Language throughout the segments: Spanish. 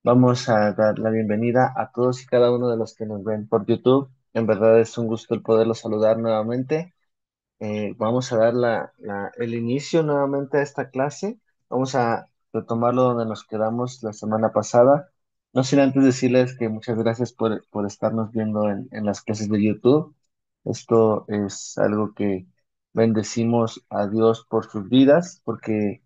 Vamos a dar la bienvenida a todos y cada uno de los que nos ven por YouTube. En verdad es un gusto el poderlos saludar nuevamente. Vamos a dar el inicio nuevamente a esta clase. Vamos a retomarlo donde nos quedamos la semana pasada. No sin antes decirles que muchas gracias por estarnos viendo en las clases de YouTube. Esto es algo que bendecimos a Dios por sus vidas, porque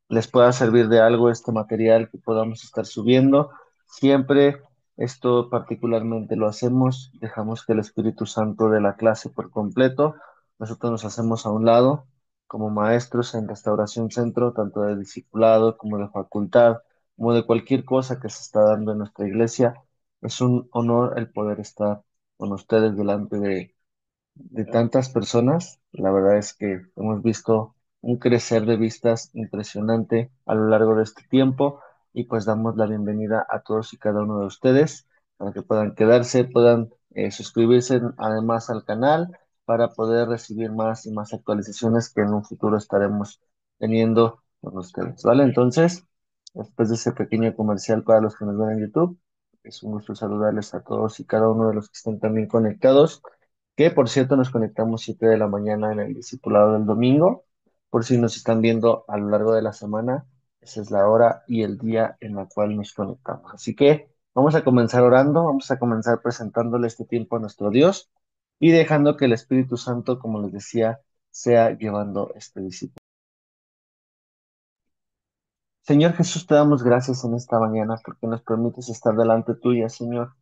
les pueda servir de algo este material que podamos estar subiendo. Siempre esto particularmente lo hacemos, dejamos que el Espíritu Santo de la clase por completo, nosotros nos hacemos a un lado como maestros en Restauración Centro, tanto de discipulado como de facultad, como de cualquier cosa que se está dando en nuestra iglesia. Es un honor el poder estar con ustedes delante de tantas personas. La verdad es que hemos visto un crecer de vistas impresionante a lo largo de este tiempo y pues damos la bienvenida a todos y cada uno de ustedes para que puedan quedarse, puedan suscribirse además al canal para poder recibir más y más actualizaciones que en un futuro estaremos teniendo con ustedes, ¿vale? Entonces, después de ese pequeño comercial para los que nos ven en YouTube, es un gusto saludarles a todos y cada uno de los que estén también conectados, que por cierto nos conectamos 7 de la mañana en el discipulado del domingo, por si nos están viendo a lo largo de la semana, esa es la hora y el día en la cual nos conectamos. Así que vamos a comenzar orando, vamos a comenzar presentándole este tiempo a nuestro Dios y dejando que el Espíritu Santo, como les decía, sea llevando este discipulado. Señor Jesús, te damos gracias en esta mañana porque nos permites estar delante tuya, Señor,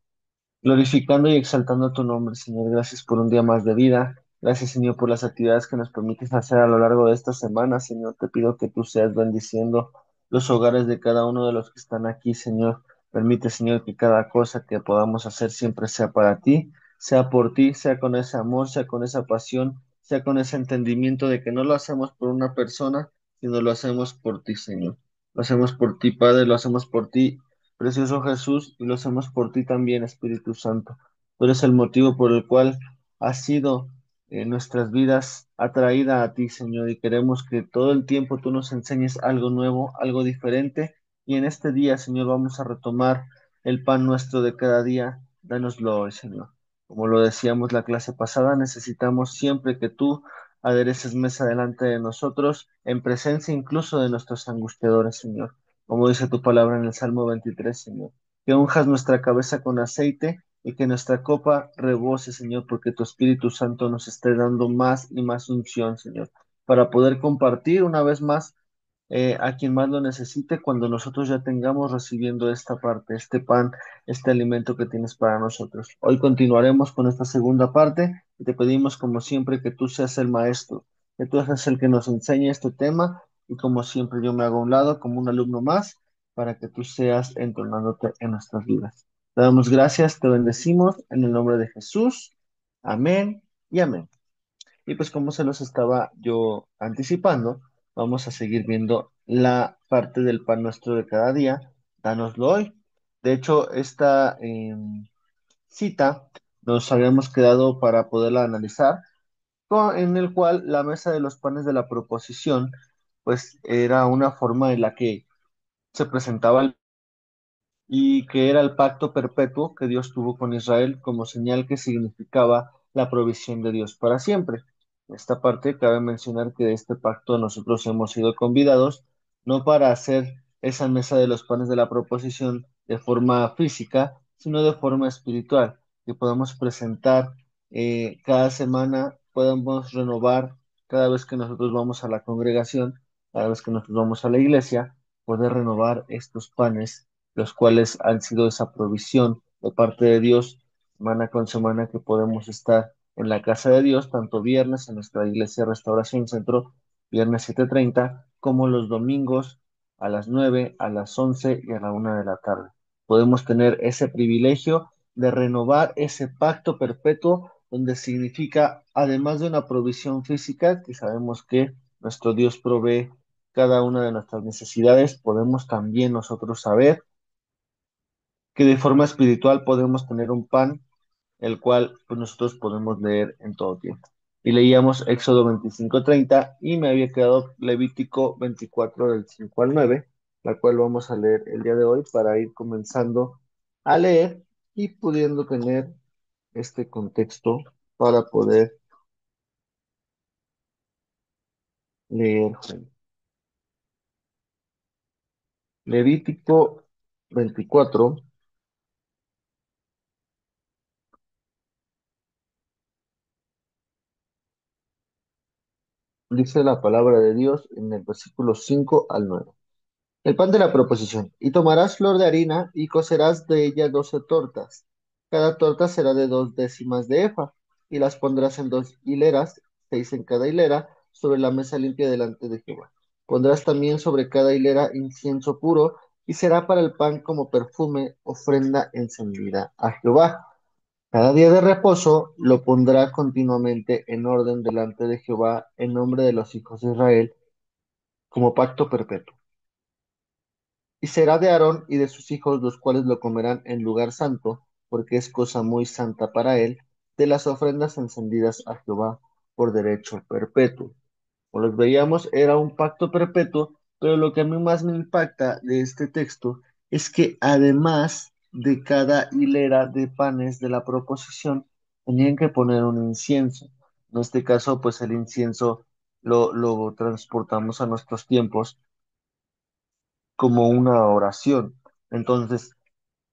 glorificando y exaltando tu nombre, Señor. Gracias por un día más de vida. Gracias, Señor, por las actividades que nos permites hacer a lo largo de esta semana, Señor. Te pido que tú seas bendiciendo los hogares de cada uno de los que están aquí, Señor. Permite, Señor, que cada cosa que podamos hacer siempre sea para ti, sea por ti, sea con ese amor, sea con esa pasión, sea con ese entendimiento de que no lo hacemos por una persona, sino lo hacemos por ti, Señor. Lo hacemos por ti, Padre, lo hacemos por ti, precioso Jesús, y lo hacemos por ti también, Espíritu Santo. Tú eres el motivo por el cual has sido nuestras vidas atraída a ti, Señor, y queremos que todo el tiempo tú nos enseñes algo nuevo, algo diferente, y en este día, Señor, vamos a retomar el pan nuestro de cada día. Dánoslo hoy, Señor. Como lo decíamos la clase pasada, necesitamos siempre que tú adereces mesa delante de nosotros, en presencia incluso de nuestros angustiadores, Señor, como dice tu palabra en el Salmo 23, Señor, que unjas nuestra cabeza con aceite y que nuestra copa rebose, Señor, porque tu Espíritu Santo nos esté dando más y más unción, Señor, para poder compartir una vez más a quien más lo necesite cuando nosotros ya tengamos recibiendo esta parte, este pan, este alimento que tienes para nosotros. Hoy continuaremos con esta segunda parte y te pedimos como siempre que tú seas el maestro, que tú seas el que nos enseñe este tema y como siempre yo me hago a un lado como un alumno más para que tú seas entornándote en nuestras vidas. Te damos gracias, te bendecimos en el nombre de Jesús. Amén y amén. Y pues como se los estaba yo anticipando, vamos a seguir viendo la parte del pan nuestro de cada día. Dánoslo hoy. De hecho, esta cita nos habíamos quedado para poderla analizar, en el cual la mesa de los panes de la proposición, pues era una forma en la que se presentaba y que era el pacto perpetuo que Dios tuvo con Israel como señal que significaba la provisión de Dios para siempre. En esta parte cabe mencionar que de este pacto nosotros hemos sido convidados no para hacer esa mesa de los panes de la proposición de forma física, sino de forma espiritual, que podamos presentar cada semana, podamos renovar cada vez que nosotros vamos a la congregación, cada vez que nosotros vamos a la iglesia, poder renovar estos panes los cuales han sido esa provisión de parte de Dios semana con semana que podemos estar en la casa de Dios, tanto viernes en nuestra iglesia Restauración Centro, viernes 7:30, como los domingos a las 9, a las 11 y a la 1 de la tarde. Podemos tener ese privilegio de renovar ese pacto perpetuo donde significa, además de una provisión física, que sabemos que nuestro Dios provee cada una de nuestras necesidades, podemos también nosotros saber que de forma espiritual podemos tener un pan, el cual pues, nosotros podemos leer en todo tiempo. Y leíamos Éxodo 25:30 y me había quedado Levítico 24 del 5 al 9, la cual vamos a leer el día de hoy para ir comenzando a leer y pudiendo tener este contexto para poder leer. Levítico 24 dice la palabra de Dios en el versículo 5 al 9. El pan de la proposición. Y tomarás flor de harina y cocerás de ella 12 tortas. Cada torta será de 2 décimas de efa, y las pondrás en 2 hileras, 6 en cada hilera, sobre la mesa limpia delante de Jehová. Pondrás también sobre cada hilera incienso puro, y será para el pan como perfume, ofrenda encendida a Jehová. Cada día de reposo lo pondrá continuamente en orden delante de Jehová en nombre de los hijos de Israel, como pacto perpetuo. Y será de Aarón y de sus hijos, los cuales lo comerán en lugar santo, porque es cosa muy santa para él, de las ofrendas encendidas a Jehová por derecho perpetuo. Como los veíamos, era un pacto perpetuo, pero lo que a mí más me impacta de este texto es que además de cada hilera de panes de la proposición, tenían que poner un incienso. En este caso, pues el incienso lo transportamos a nuestros tiempos como una oración. Entonces,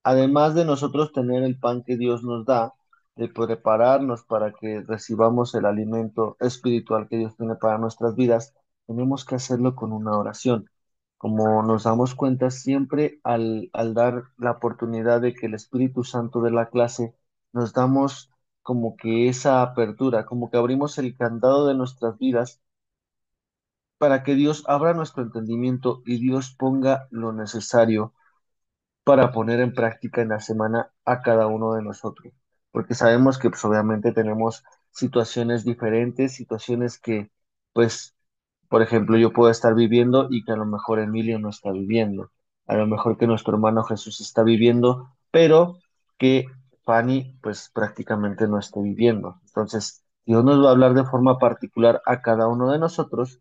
además de nosotros tener el pan que Dios nos da, de prepararnos para que recibamos el alimento espiritual que Dios tiene para nuestras vidas, tenemos que hacerlo con una oración. Como nos damos cuenta siempre al dar la oportunidad de que el Espíritu Santo de la clase, nos damos como que esa apertura, como que abrimos el candado de nuestras vidas para que Dios abra nuestro entendimiento y Dios ponga lo necesario para poner en práctica en la semana a cada uno de nosotros. Porque sabemos que pues, obviamente tenemos situaciones diferentes, situaciones que, pues, por ejemplo, yo puedo estar viviendo y que a lo mejor Emilio no está viviendo, a lo mejor que nuestro hermano Jesús está viviendo, pero que Fanny, pues, prácticamente no esté viviendo. Entonces, Dios nos va a hablar de forma particular a cada uno de nosotros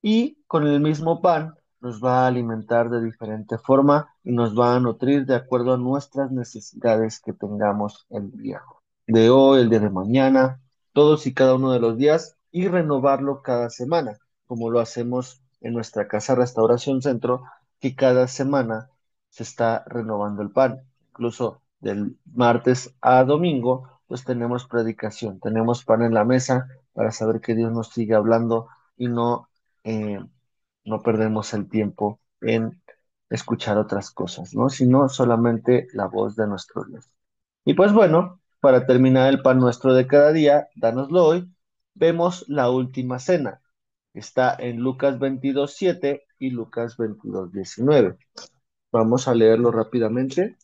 y con el mismo pan nos va a alimentar de diferente forma y nos va a nutrir de acuerdo a nuestras necesidades que tengamos el día de hoy, el día de mañana, todos y cada uno de los días y renovarlo cada semana, como lo hacemos en nuestra casa Restauración Centro, que cada semana se está renovando el pan. Incluso del martes a domingo, pues tenemos predicación, tenemos pan en la mesa para saber que Dios nos sigue hablando y eh, no perdemos el tiempo en escuchar otras cosas, ¿no? Sino solamente la voz de nuestro Dios. Y pues bueno, para terminar el pan nuestro de cada día, dánoslo hoy, vemos la última cena. Está en Lucas 22:7 y Lucas 22:19. Vamos a leerlo rápidamente.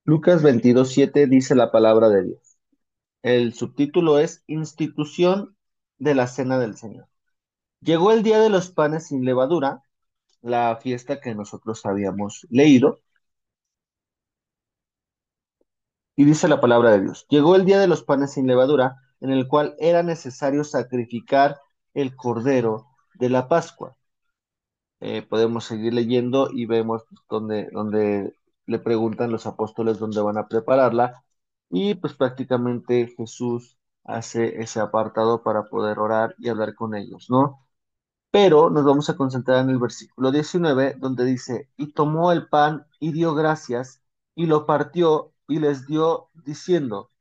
Lucas 22:7 dice la palabra de Dios. El subtítulo es Institución de la Cena del Señor. Llegó el día de los panes sin levadura, la fiesta que nosotros habíamos leído, y dice la palabra de Dios. Llegó el día de los panes sin levadura, en el cual era necesario sacrificar el cordero de la Pascua. Podemos seguir leyendo y vemos pues, donde le preguntan los apóstoles dónde van a prepararla, y pues prácticamente Jesús hace ese apartado para poder orar y hablar con ellos, ¿no? Pero nos vamos a concentrar en el versículo 19, donde dice, y tomó el pan y dio gracias, y lo partió y les dio, diciendo,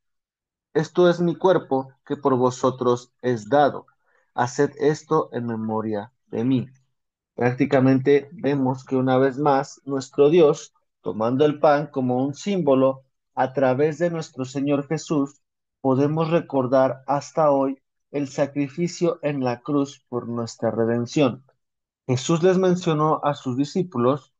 esto es mi cuerpo que por vosotros es dado. Haced esto en memoria de mí. Prácticamente vemos que una vez más nuestro Dios, tomando el pan como un símbolo, a través de nuestro Señor Jesús, podemos recordar hasta hoy el sacrificio en la cruz por nuestra redención. Jesús les mencionó a sus discípulos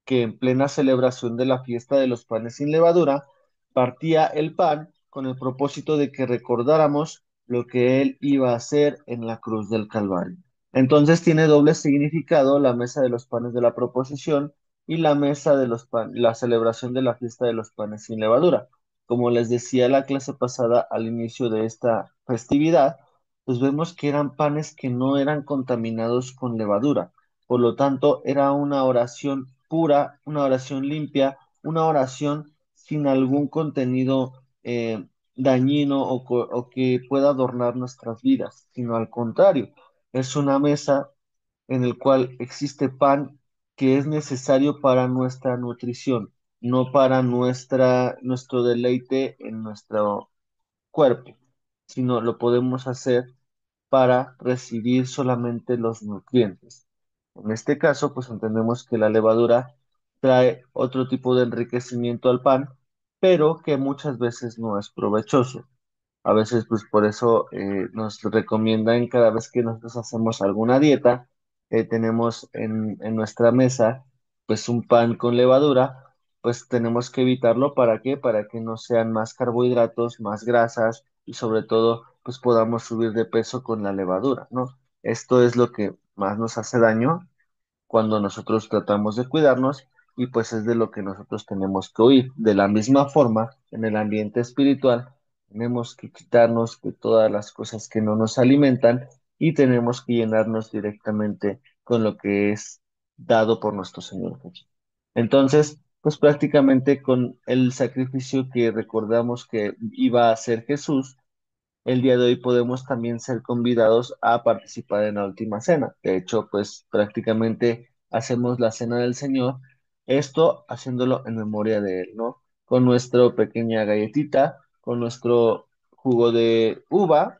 que en plena celebración de la fiesta de los panes sin levadura, partía el pan con el propósito de que recordáramos lo que él iba a hacer en la cruz del Calvario. Entonces tiene doble significado la mesa de los panes de la proposición, y la mesa de los pan, la celebración de la fiesta de los panes sin levadura. Como les decía la clase pasada al inicio de esta festividad, pues vemos que eran panes que no eran contaminados con levadura. Por lo tanto, era una oración pura, una oración limpia, una oración sin algún contenido dañino o que pueda adornar nuestras vidas, sino al contrario, es una mesa en el cual existe pan que es necesario para nuestra nutrición, no para nuestro deleite en nuestro cuerpo, sino lo podemos hacer para recibir solamente los nutrientes. En este caso, pues entendemos que la levadura trae otro tipo de enriquecimiento al pan, pero que muchas veces no es provechoso. A veces, pues por eso nos recomiendan cada vez que nosotros hacemos alguna dieta, tenemos en nuestra mesa, pues un pan con levadura, pues tenemos que evitarlo. ¿Para qué? Para que no sean más carbohidratos, más grasas y sobre todo, pues podamos subir de peso con la levadura, ¿no? Esto es lo que más nos hace daño cuando nosotros tratamos de cuidarnos y pues es de lo que nosotros tenemos que huir. De la misma forma, en el ambiente espiritual, tenemos que quitarnos de todas las cosas que no nos alimentan y tenemos que llenarnos directamente con lo que es dado por nuestro Señor Jesús. Entonces, pues prácticamente con el sacrificio que recordamos que iba a hacer Jesús, el día de hoy podemos también ser convidados a participar en la última cena. De hecho, pues prácticamente hacemos la cena del Señor, esto haciéndolo en memoria de Él, ¿no? Con nuestra pequeña galletita, con nuestro jugo de uva,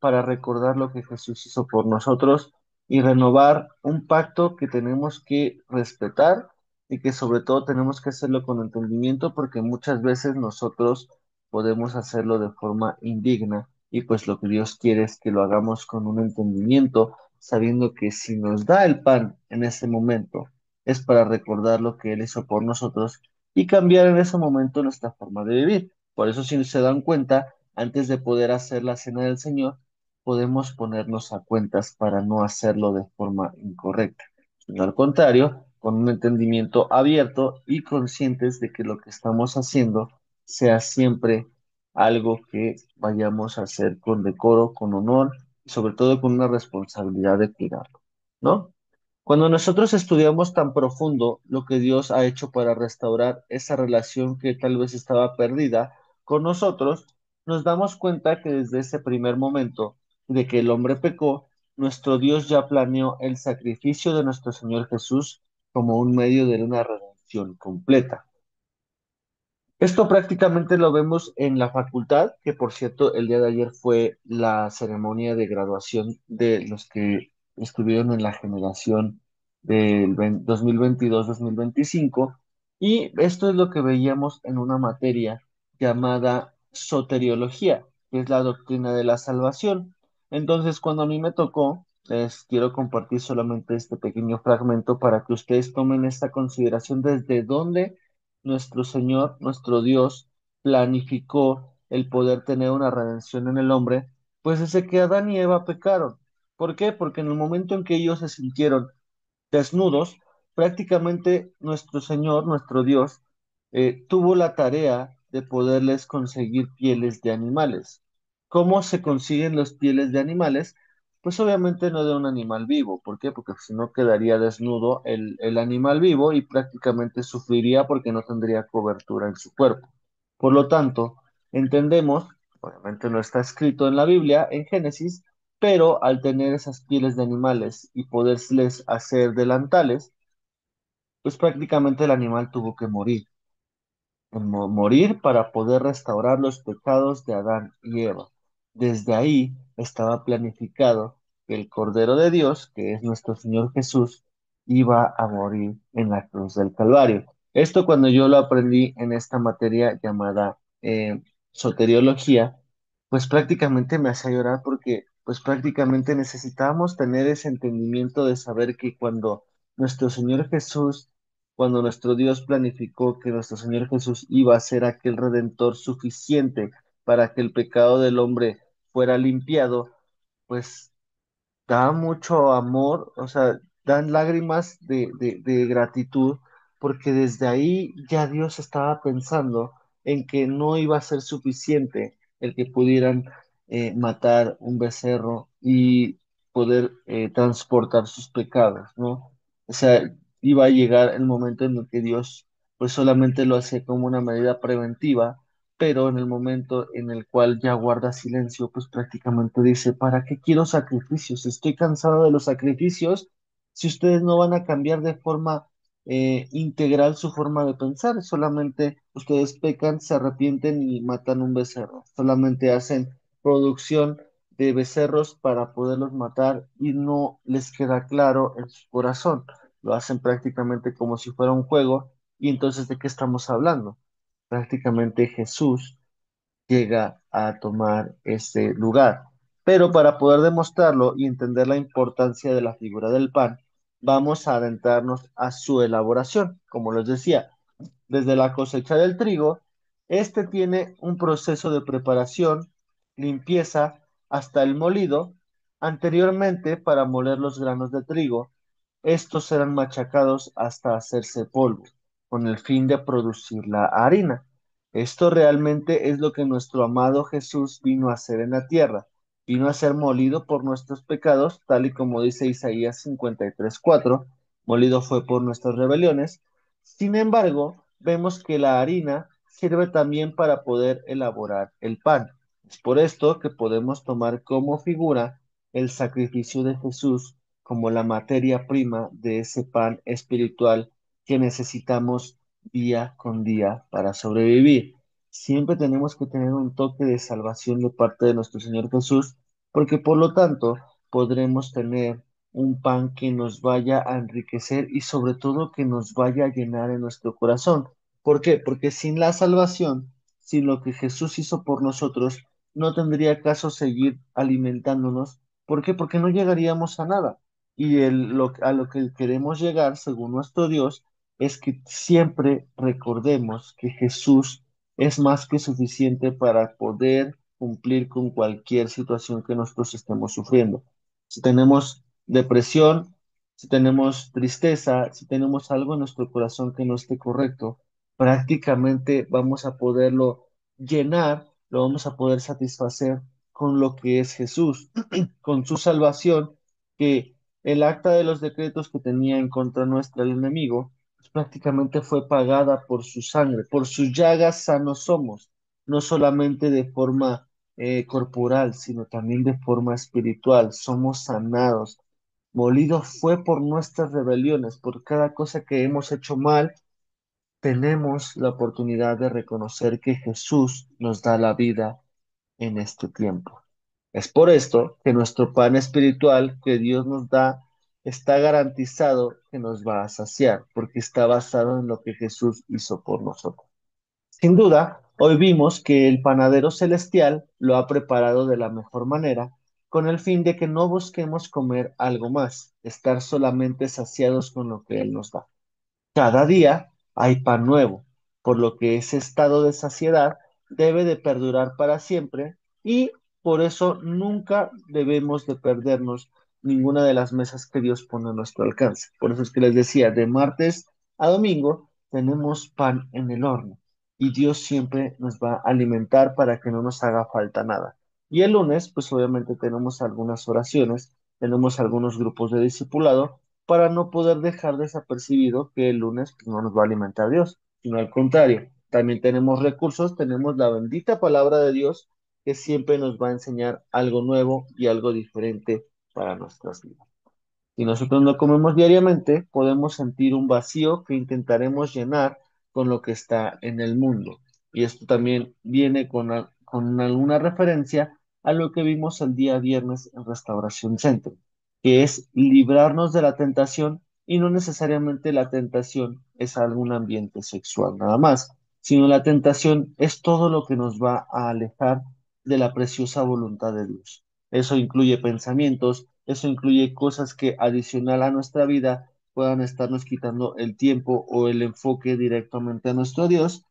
para recordar lo que Jesús hizo por nosotros y renovar un pacto que tenemos que respetar y que sobre todo tenemos que hacerlo con entendimiento porque muchas veces nosotros podemos hacerlo de forma indigna y pues lo que Dios quiere es que lo hagamos con un entendimiento, sabiendo que si nos da el pan en ese momento, es para recordar lo que Él hizo por nosotros y cambiar en ese momento nuestra forma de vivir. Por eso, si se dan cuenta, antes de poder hacer la cena del Señor, podemos ponernos a cuentas para no hacerlo de forma incorrecta, sino al contrario, con un entendimiento abierto y conscientes de que lo que estamos haciendo sea siempre algo que vayamos a hacer con decoro, con honor y sobre todo con una responsabilidad de cuidarlo, ¿no? Cuando nosotros estudiamos tan profundo lo que Dios ha hecho para restaurar esa relación que tal vez estaba perdida con nosotros, nos damos cuenta que desde ese primer momento de que el hombre pecó, nuestro Dios ya planeó el sacrificio de nuestro Señor Jesús como un medio de una redención completa. Esto prácticamente lo vemos en la facultad, que por cierto, el día de ayer fue la ceremonia de graduación de los que estuvieron en la generación del 2022-2025, y esto es lo que veíamos en una materia llamada soteriología, que es la doctrina de la salvación. Entonces, cuando a mí me tocó, les quiero compartir solamente este pequeño fragmento para que ustedes tomen esta consideración desde dónde nuestro Señor, nuestro Dios, planificó el poder tener una redención en el hombre, pues desde que Adán y Eva pecaron. ¿Por qué? Porque en el momento en que ellos se sintieron desnudos, prácticamente nuestro Señor, nuestro Dios, tuvo la tarea de poderles conseguir pieles de animales. ¿Cómo se consiguen las pieles de animales? Pues obviamente no de un animal vivo. ¿Por qué? Porque si no quedaría desnudo el animal vivo y prácticamente sufriría porque no tendría cobertura en su cuerpo. Por lo tanto, entendemos, obviamente no está escrito en la Biblia, en Génesis, pero al tener esas pieles de animales y poderles hacer delantales, pues prácticamente el animal tuvo que morir morir para poder restaurar los pecados de Adán y Eva. Desde ahí estaba planificado que el Cordero de Dios, que es nuestro Señor Jesús, iba a morir en la cruz del Calvario. Esto cuando yo lo aprendí en esta materia llamada soteriología, pues prácticamente me hacía llorar porque pues prácticamente necesitábamos tener ese entendimiento de saber que cuando nuestro Señor Jesús, cuando nuestro Dios planificó que nuestro Señor Jesús iba a ser aquel redentor suficiente para que el pecado del hombre fuera limpiado, pues da mucho amor, o sea, dan lágrimas de gratitud, porque desde ahí ya Dios estaba pensando en que no iba a ser suficiente el que pudieran matar un becerro y poder transportar sus pecados, ¿no? O sea, iba a llegar el momento en el que Dios pues solamente lo hacía como una medida preventiva, pero en el momento en el cual ya guarda silencio, pues prácticamente dice, ¿para qué quiero sacrificios? Estoy cansado de los sacrificios si ustedes no van a cambiar de forma integral su forma de pensar, solamente ustedes pecan, se arrepienten y matan un becerro, solamente hacen producción de becerros para poderlos matar y no les queda claro en su corazón, lo hacen prácticamente como si fuera un juego y entonces ¿de qué estamos hablando? Prácticamente Jesús llega a tomar ese lugar. Pero para poder demostrarlo y entender la importancia de la figura del pan, vamos a adentrarnos a su elaboración. Como les decía, desde la cosecha del trigo, este tiene un proceso de preparación, limpieza, hasta el molido. Anteriormente, para moler los granos de trigo, estos eran machacados hasta hacerse polvo, con el fin de producir la harina. Esto realmente es lo que nuestro amado Jesús vino a hacer en la tierra. Vino a ser molido por nuestros pecados, tal y como dice Isaías 53:4. Molido fue por nuestras rebeliones. Sin embargo, vemos que la harina sirve también para poder elaborar el pan. Es por esto que podemos tomar como figura el sacrificio de Jesús como la materia prima de ese pan espiritual que necesitamos día con día para sobrevivir. Siempre tenemos que tener un toque de salvación de parte de nuestro Señor Jesús, porque por lo tanto podremos tener un pan que nos vaya a enriquecer y sobre todo que nos vaya a llenar en nuestro corazón. ¿Por qué? Porque sin la salvación, sin lo que Jesús hizo por nosotros, no tendría caso seguir alimentándonos. ¿Por qué? Porque no llegaríamos a nada. Y a lo que queremos llegar, según nuestro Dios, es que siempre recordemos que Jesús es más que suficiente para poder cumplir con cualquier situación que nosotros estemos sufriendo. Si tenemos depresión, si tenemos tristeza, si tenemos algo en nuestro corazón que no esté correcto, prácticamente vamos a poderlo llenar, lo vamos a poder satisfacer con lo que es Jesús, con su salvación, que el acta de los decretos que tenía en contra nuestra el enemigo, pues prácticamente fue pagada por su sangre, por sus llagas sanos somos, no solamente de forma corporal, sino también de forma espiritual. Somos sanados. Molido fue por nuestras rebeliones, por cada cosa que hemos hecho mal, tenemos la oportunidad de reconocer que Jesús nos da la vida en este tiempo. Es por esto que nuestro pan espiritual que Dios nos da está garantizado que nos va a saciar, porque está basado en lo que Jesús hizo por nosotros. Sin duda, hoy vimos que el panadero celestial lo ha preparado de la mejor manera, con el fin de que no busquemos comer algo más, estar solamente saciados con lo que Él nos da. Cada día hay pan nuevo, por lo que ese estado de saciedad debe de perdurar para siempre y por eso nunca debemos de perdernos ninguna de las mesas que Dios pone a nuestro alcance. Por eso es que les decía, de martes a domingo tenemos pan en el horno y Dios siempre nos va a alimentar para que no nos haga falta nada. Y el lunes, pues obviamente tenemos algunas oraciones, tenemos algunos grupos de discipulado para no poder dejar desapercibido que el lunes pues, no nos va a alimentar Dios, sino al contrario, también tenemos recursos, tenemos la bendita palabra de Dios que siempre nos va a enseñar algo nuevo y algo diferente para nuestras vidas. Si nosotros no comemos diariamente, podemos sentir un vacío que intentaremos llenar con lo que está en el mundo. Y esto también viene con alguna referencia a lo que vimos el día viernes en Restauración Centro, que es librarnos de la tentación y no necesariamente la tentación es algún ambiente sexual nada más, sino la tentación es todo lo que nos va a alejar de la preciosa voluntad de Dios. Eso incluye pensamientos, eso incluye cosas que adicional a nuestra vida puedan estarnos quitando el tiempo o el enfoque directamente a nuestro Dios,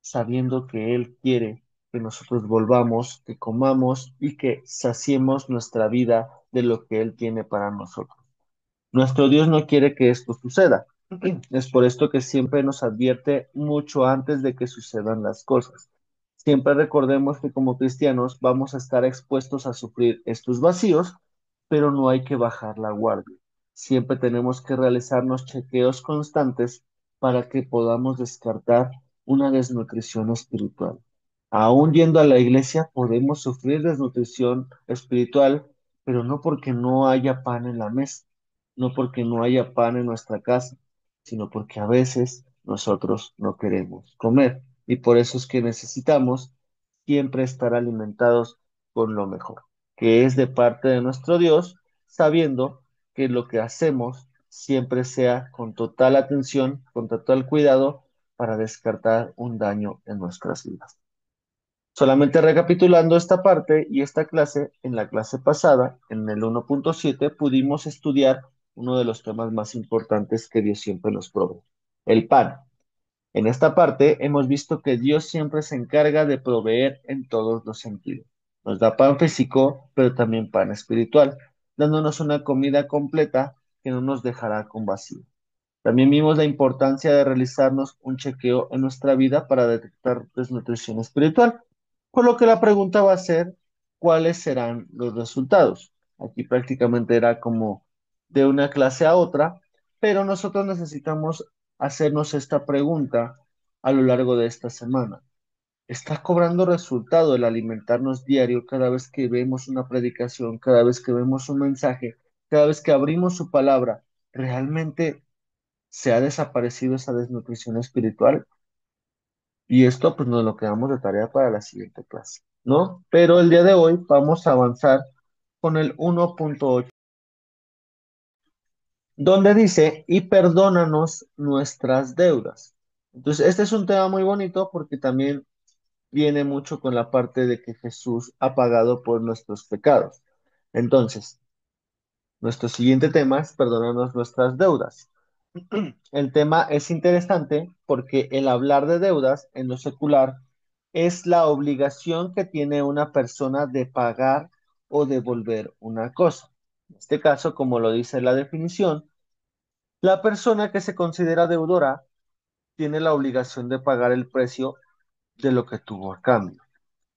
sabiendo que Él quiere que nosotros volvamos, que comamos y que saciemos nuestra vida de lo que Él tiene para nosotros. Nuestro Dios no quiere que esto suceda. Es por esto que siempre nos advierte mucho antes de que sucedan las cosas. Siempre recordemos que como cristianos vamos a estar expuestos a sufrir estos vacíos, pero no hay que bajar la guardia. Siempre tenemos que realizarnos chequeos constantes para que podamos descartar una desnutrición espiritual. Aún yendo a la iglesia podemos sufrir desnutrición espiritual, pero no porque no haya pan en la mesa, no porque no haya pan en nuestra casa, sino porque a veces nosotros no queremos comer. Y por eso es que necesitamos siempre estar alimentados con lo mejor, que es de parte de nuestro Dios, sabiendo que lo que hacemos siempre sea con total atención, con total cuidado, para descartar un daño en nuestras vidas. Solamente recapitulando esta parte y esta clase, en la clase pasada, en el 1.7, pudimos estudiar uno de los temas más importantes que Dios siempre nos provee, el pan. En esta parte hemos visto que Dios siempre se encarga de proveer en todos los sentidos. Nos da pan físico, pero también pan espiritual, dándonos una comida completa que no nos dejará con vacío. También vimos la importancia de realizarnos un chequeo en nuestra vida para detectar desnutrición espiritual, por lo que la pregunta va a ser, ¿cuáles serán los resultados? Aquí prácticamente era como de una clase a otra, pero nosotros necesitamos hacernos esta pregunta a lo largo de esta semana. ¿Está cobrando resultado el alimentarnos diario cada vez que vemos una predicación, cada vez que vemos un mensaje, cada vez que abrimos su palabra? ¿Realmente se ha desaparecido esa desnutrición espiritual? Y esto pues nos lo quedamos de tarea para la siguiente clase, ¿no? Pero el día de hoy vamos a avanzar con el 1.8, donde dice, y perdónanos nuestras deudas. Entonces, este es un tema muy bonito porque también viene mucho con la parte de que Jesús ha pagado por nuestros pecados. Entonces, nuestro siguiente tema es perdónanos nuestras deudas. El tema es interesante porque el hablar de deudas en lo secular es la obligación que tiene una persona de pagar o devolver una cosa. En este caso, como lo dice la definición, la persona que se considera deudora tiene la obligación de pagar el precio de lo que tuvo a cambio.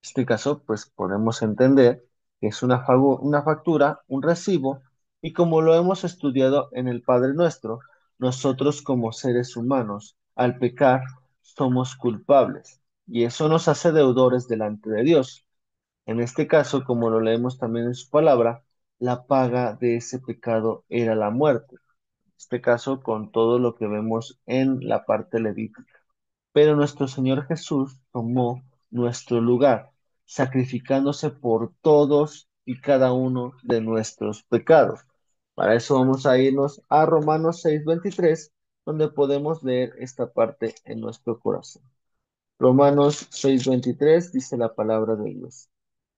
Este caso, pues podemos entender que es una factura, un recibo, y como lo hemos estudiado en el Padre Nuestro, nosotros como seres humanos, al pecar, somos culpables, y eso nos hace deudores delante de Dios. En este caso, como lo leemos también en su palabra, la paga de ese pecado era la muerte. En este caso, con todo lo que vemos en la parte levítica. Pero nuestro Señor Jesús tomó nuestro lugar, sacrificándose por todos y cada uno de nuestros pecados. Para eso vamos a irnos a Romanos 6:23, donde podemos leer esta parte en nuestro corazón. Romanos 6:23 dice la palabra de Dios.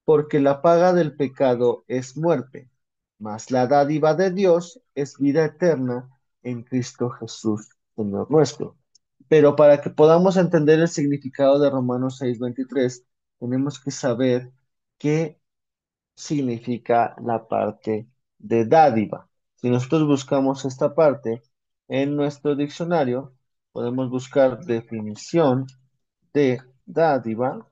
Porque la paga del pecado es muerte, mas la dádiva de Dios es vida eterna en Cristo Jesús, Señor nuestro. Pero para que podamos entender el significado de Romanos 6:23, tenemos que saber qué significa la parte de dádiva. Si nosotros buscamos esta parte en nuestro diccionario, podemos buscar definición de dádiva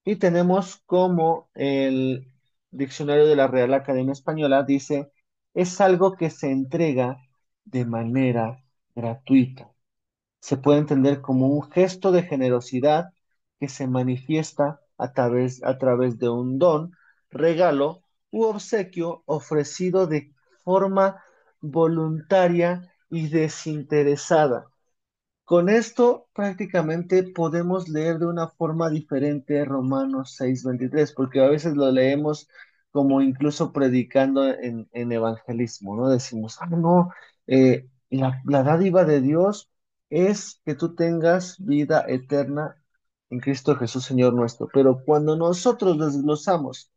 y tenemos como el diccionario de la Real Academia Española dice, es algo que se entrega de manera gratuita. Se puede entender como un gesto de generosidad que se manifiesta a través de un don, regalo u obsequio ofrecido de forma voluntaria y desinteresada. Con esto prácticamente podemos leer de una forma diferente Romanos 6:23, porque a veces lo leemos como incluso predicando en evangelismo, ¿no? Decimos, no, la dádiva de Dios es que tú tengas vida eterna en Cristo Jesús, Señor nuestro. Pero cuando nosotros desglosamos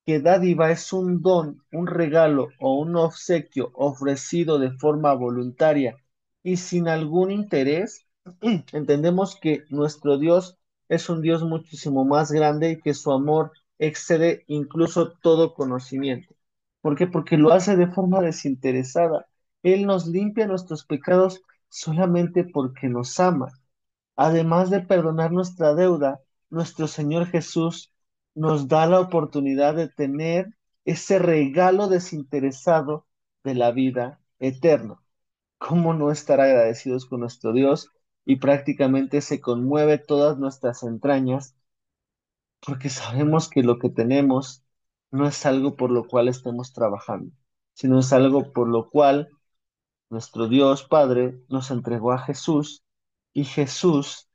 que dádiva es un don, un regalo o un obsequio ofrecido de forma voluntaria y sin algún interés, entendemos que nuestro Dios es un Dios muchísimo más grande y que su amor excede incluso todo conocimiento. ¿Por qué? Porque lo hace de forma desinteresada. Él nos limpia nuestros pecados solamente porque nos ama. Además de perdonar nuestra deuda, nuestro Señor Jesús nos da la oportunidad de tener ese regalo desinteresado de la vida eterna. ¿Cómo no estar agradecidos con nuestro Dios? Y prácticamente se conmueve todas nuestras entrañas porque sabemos que lo que tenemos no es algo por lo cual estemos trabajando, sino es algo por lo cual nuestro Dios Padre nos entregó a Jesús y Jesús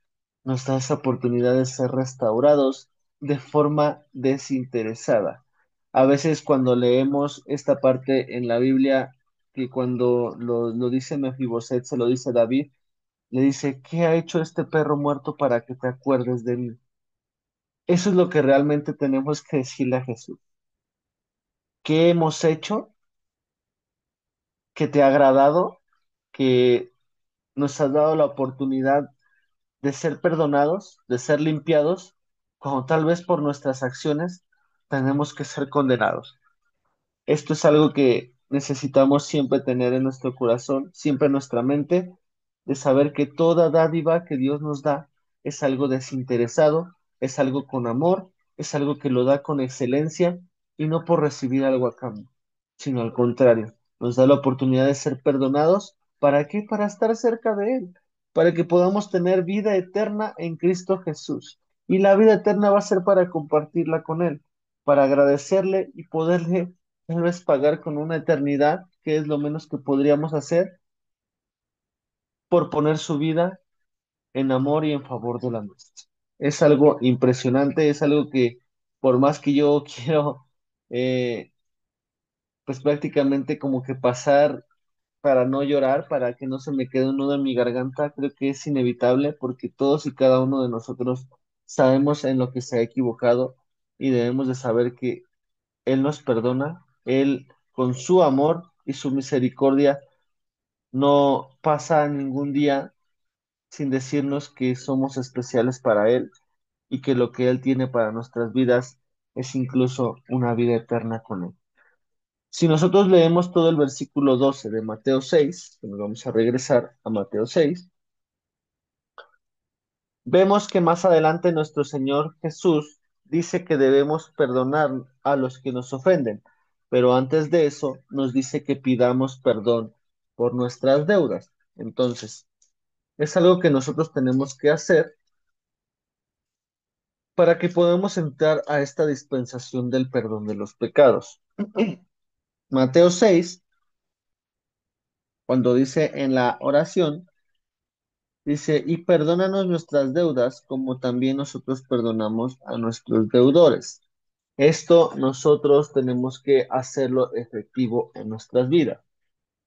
nos da esa oportunidad de ser restaurados de forma desinteresada. A veces cuando leemos esta parte en la Biblia, que cuando lo dice Mefiboset, se lo dice David, le dice, ¿qué ha hecho este perro muerto para que te acuerdes de mí? Eso es lo que realmente tenemos que decirle a Jesús. ¿Qué hemos hecho que te ha agradado, que nos has dado la oportunidad de ser perdonados, de ser limpiados, cuando tal vez por nuestras acciones tenemos que ser condenados? Esto es algo que necesitamos siempre tener en nuestro corazón, siempre en nuestra mente, de saber que toda dádiva que Dios nos da es algo desinteresado, es algo con amor, es algo que lo da con excelencia y no por recibir algo a cambio, sino al contrario, nos da la oportunidad de ser perdonados. ¿Para qué? Para estar cerca de Él, para que podamos tener vida eterna en Cristo Jesús. Y la vida eterna va a ser para compartirla con Él, para agradecerle y poderle tal vez pagar con una eternidad, que es lo menos que podríamos hacer, por poner su vida en amor y en favor de la nuestra. Es algo impresionante, es algo que por más que yo quiero, eh, pues prácticamente como que pasar para no llorar, para que no se me quede un nudo en mi garganta, creo que es inevitable porque todos y cada uno de nosotros sabemos en lo que se ha equivocado y debemos de saber que Él nos perdona, Él con su amor y su misericordia no pasa ningún día sin decirnos que somos especiales para Él y que lo que Él tiene para nuestras vidas es incluso una vida eterna con Él. Si nosotros leemos todo el versículo 12 de Mateo 6, que nos vamos a regresar a Mateo 6, vemos que más adelante nuestro Señor Jesús dice que debemos perdonar a los que nos ofenden, pero antes de eso nos dice que pidamos perdón por nuestras deudas. Entonces, es algo que nosotros tenemos que hacer para que podamos entrar a esta dispensación del perdón de los pecados. Mateo 6, cuando dice en la oración, dice, y perdónanos nuestras deudas como también nosotros perdonamos a nuestros deudores. Esto nosotros tenemos que hacerlo efectivo en nuestras vidas.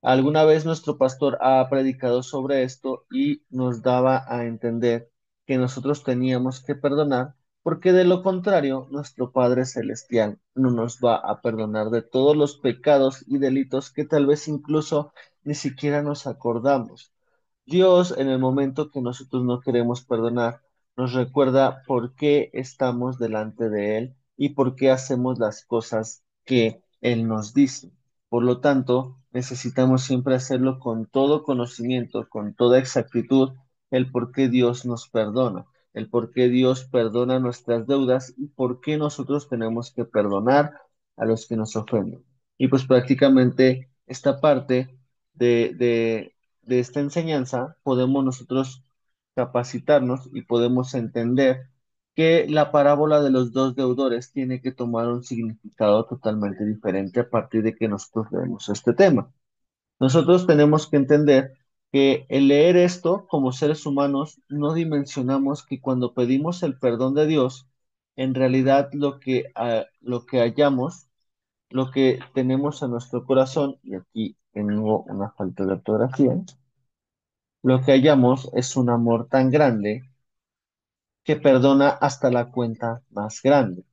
Alguna vez nuestro pastor ha predicado sobre esto y nos daba a entender que nosotros teníamos que perdonar porque de lo contrario nuestro Padre Celestial no nos va a perdonar de todos los pecados y delitos que tal vez incluso ni siquiera nos acordamos. Dios, en el momento que nosotros no queremos perdonar, nos recuerda por qué estamos delante de Él y por qué hacemos las cosas que Él nos dice. Por lo tanto, necesitamos siempre hacerlo con todo conocimiento, con toda exactitud, el por qué Dios nos perdona, el por qué Dios perdona nuestras deudas y por qué nosotros tenemos que perdonar a los que nos ofenden. Y pues prácticamente esta parte de esta enseñanza podemos nosotros capacitarnos y podemos entender que la parábola de los dos deudores tiene que tomar un significado totalmente diferente a partir de que nosotros leemos este tema. Nosotros tenemos que entender que el leer esto como seres humanos no dimensionamos que cuando pedimos el perdón de Dios, en realidad lo que hallamos, lo que tenemos en nuestro corazón, y aquí tengo una falta de ortografía, lo que hallamos es un amor tan grande que perdona hasta la cuenta más grande.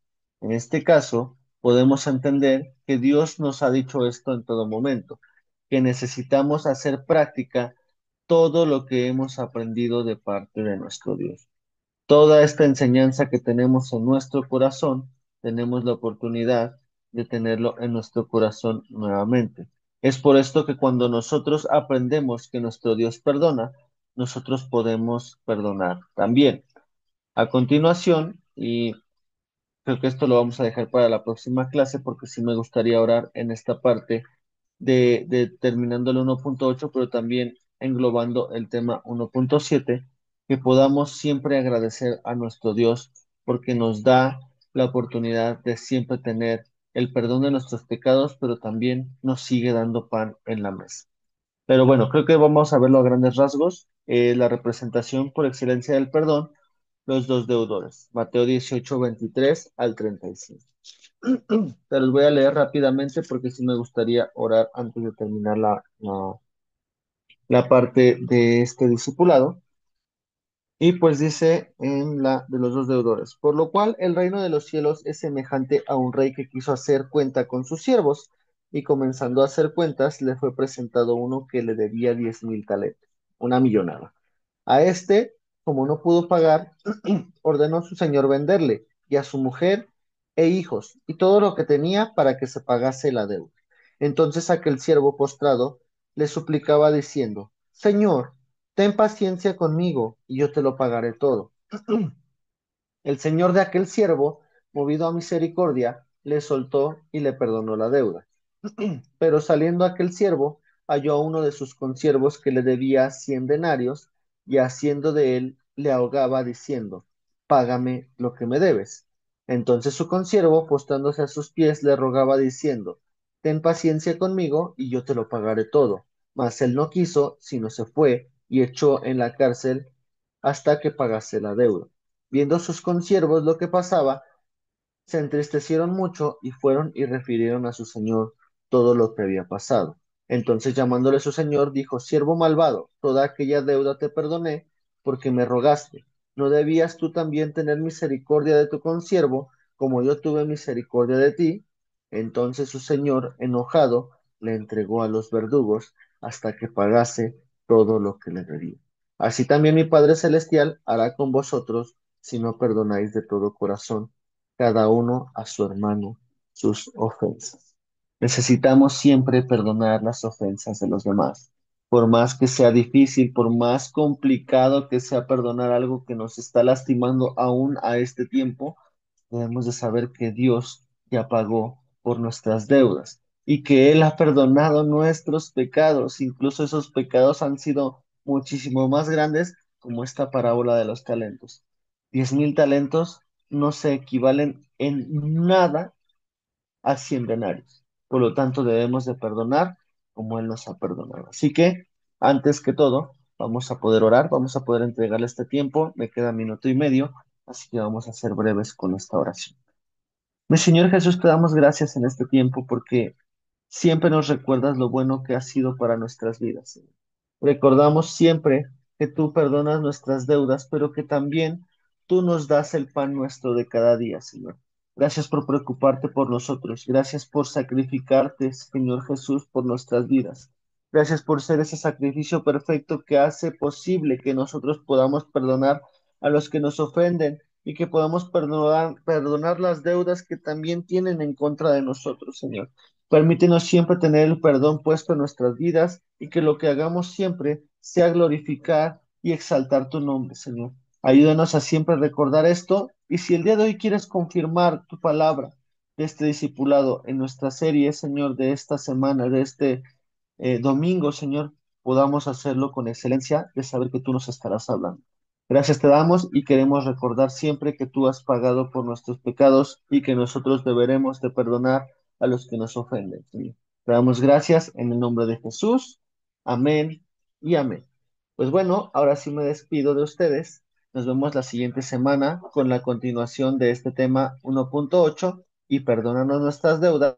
En este caso, podemos entender que Dios nos ha dicho esto en todo momento, que necesitamos hacer práctica todo lo que hemos aprendido de parte de nuestro Dios. Toda esta enseñanza que tenemos en nuestro corazón, tenemos la oportunidad de tenerlo en nuestro corazón nuevamente. Es por esto que cuando nosotros aprendemos que nuestro Dios perdona, nosotros podemos perdonar también. A continuación, y creo que esto lo vamos a dejar para la próxima clase porque sí me gustaría orar en esta parte de terminando el 1.8, pero también englobando el tema 1.7, que podamos siempre agradecer a nuestro Dios porque nos da la oportunidad de siempre tener el perdón de nuestros pecados, pero también nos sigue dando pan en la mesa. Pero bueno, creo que vamos a verlo a grandes rasgos. La representación por excelencia del perdón, los dos deudores. Mateo 18 23 al 35. Te los voy a leer rápidamente porque sí me gustaría orar antes de terminar la parte de este discipulado. Y pues dice en la de los dos deudores, por lo cual el reino de los cielos es semejante a un rey que quiso hacer cuenta con sus siervos, y comenzando a hacer cuentas, le fue presentado uno que le debía 10.000 talentos, una millonada. A este, como no pudo pagar, ordenó su señor venderle, y a su mujer e hijos, y todo lo que tenía para que se pagase la deuda. Entonces aquel siervo postrado le suplicaba diciendo, Señor, ten paciencia conmigo, y yo te lo pagaré todo. El señor de aquel siervo, movido a misericordia, le soltó y le perdonó la deuda. Pero saliendo aquel siervo, halló a uno de sus consiervos que le debía 100 denarios, y haciendo de él, le ahogaba diciendo, Págame lo que me debes. Entonces su consiervo, postrándose a sus pies, le rogaba diciendo, Ten paciencia conmigo, y yo te lo pagaré todo. Mas él no quiso, sino se fue, y echó en la cárcel hasta que pagase la deuda. Viendo sus consiervos lo que pasaba, se entristecieron mucho y fueron y refirieron a su señor todo lo que había pasado. Entonces llamándole su señor, dijo, siervo malvado, toda aquella deuda te perdoné porque me rogaste. ¿No debías tú también tener misericordia de tu consiervo, como yo tuve misericordia de ti? Entonces su señor, enojado, le entregó a los verdugos hasta que pagase todo lo que le debía. Así también mi Padre Celestial hará con vosotros si no perdonáis de todo corazón cada uno a su hermano sus ofensas. Necesitamos siempre perdonar las ofensas de los demás. Por más que sea difícil, por más complicado que sea perdonar algo que nos está lastimando aún a este tiempo, debemos de saber que Dios ya pagó por nuestras deudas y que Él ha perdonado nuestros pecados. Incluso esos pecados han sido muchísimo más grandes, como esta parábola de los talentos. 10.000 talentos no se equivalen en nada a 100 denarios. Por lo tanto, debemos de perdonar como Él nos ha perdonado. Así que, antes que todo, vamos a poder orar, vamos a poder entregarle este tiempo. Me queda minuto y medio, así que vamos a ser breves con esta oración. Mi Señor Jesús, te damos gracias en este tiempo porque siempre nos recuerdas lo bueno que has sido para nuestras vidas, Señor. Recordamos siempre que tú perdonas nuestras deudas, pero que también tú nos das el pan nuestro de cada día, Señor. Gracias por preocuparte por nosotros. Gracias por sacrificarte, Señor Jesús, por nuestras vidas. Gracias por ser ese sacrificio perfecto que hace posible que nosotros podamos perdonar a los que nos ofenden y que podamos perdonar las deudas que también tienen en contra de nosotros, Señor. Permítenos siempre tener el perdón puesto en nuestras vidas y que lo que hagamos siempre sea glorificar y exaltar tu nombre, Señor. Ayúdanos a siempre recordar esto y si el día de hoy quieres confirmar tu palabra de este discipulado en nuestra serie, Señor, de esta semana, de este domingo, Señor, podamos hacerlo con excelencia de saber que tú nos estarás hablando. Gracias te damos y queremos recordar siempre que tú has pagado por nuestros pecados y que nosotros deberemos de perdonar a los que nos ofenden, Señor. Te damos gracias en el nombre de Jesús. Amén y amén. Pues bueno, ahora sí me despido de ustedes. Nos vemos la siguiente semana con la continuación de este tema 1.8 y perdónanos nuestras deudas.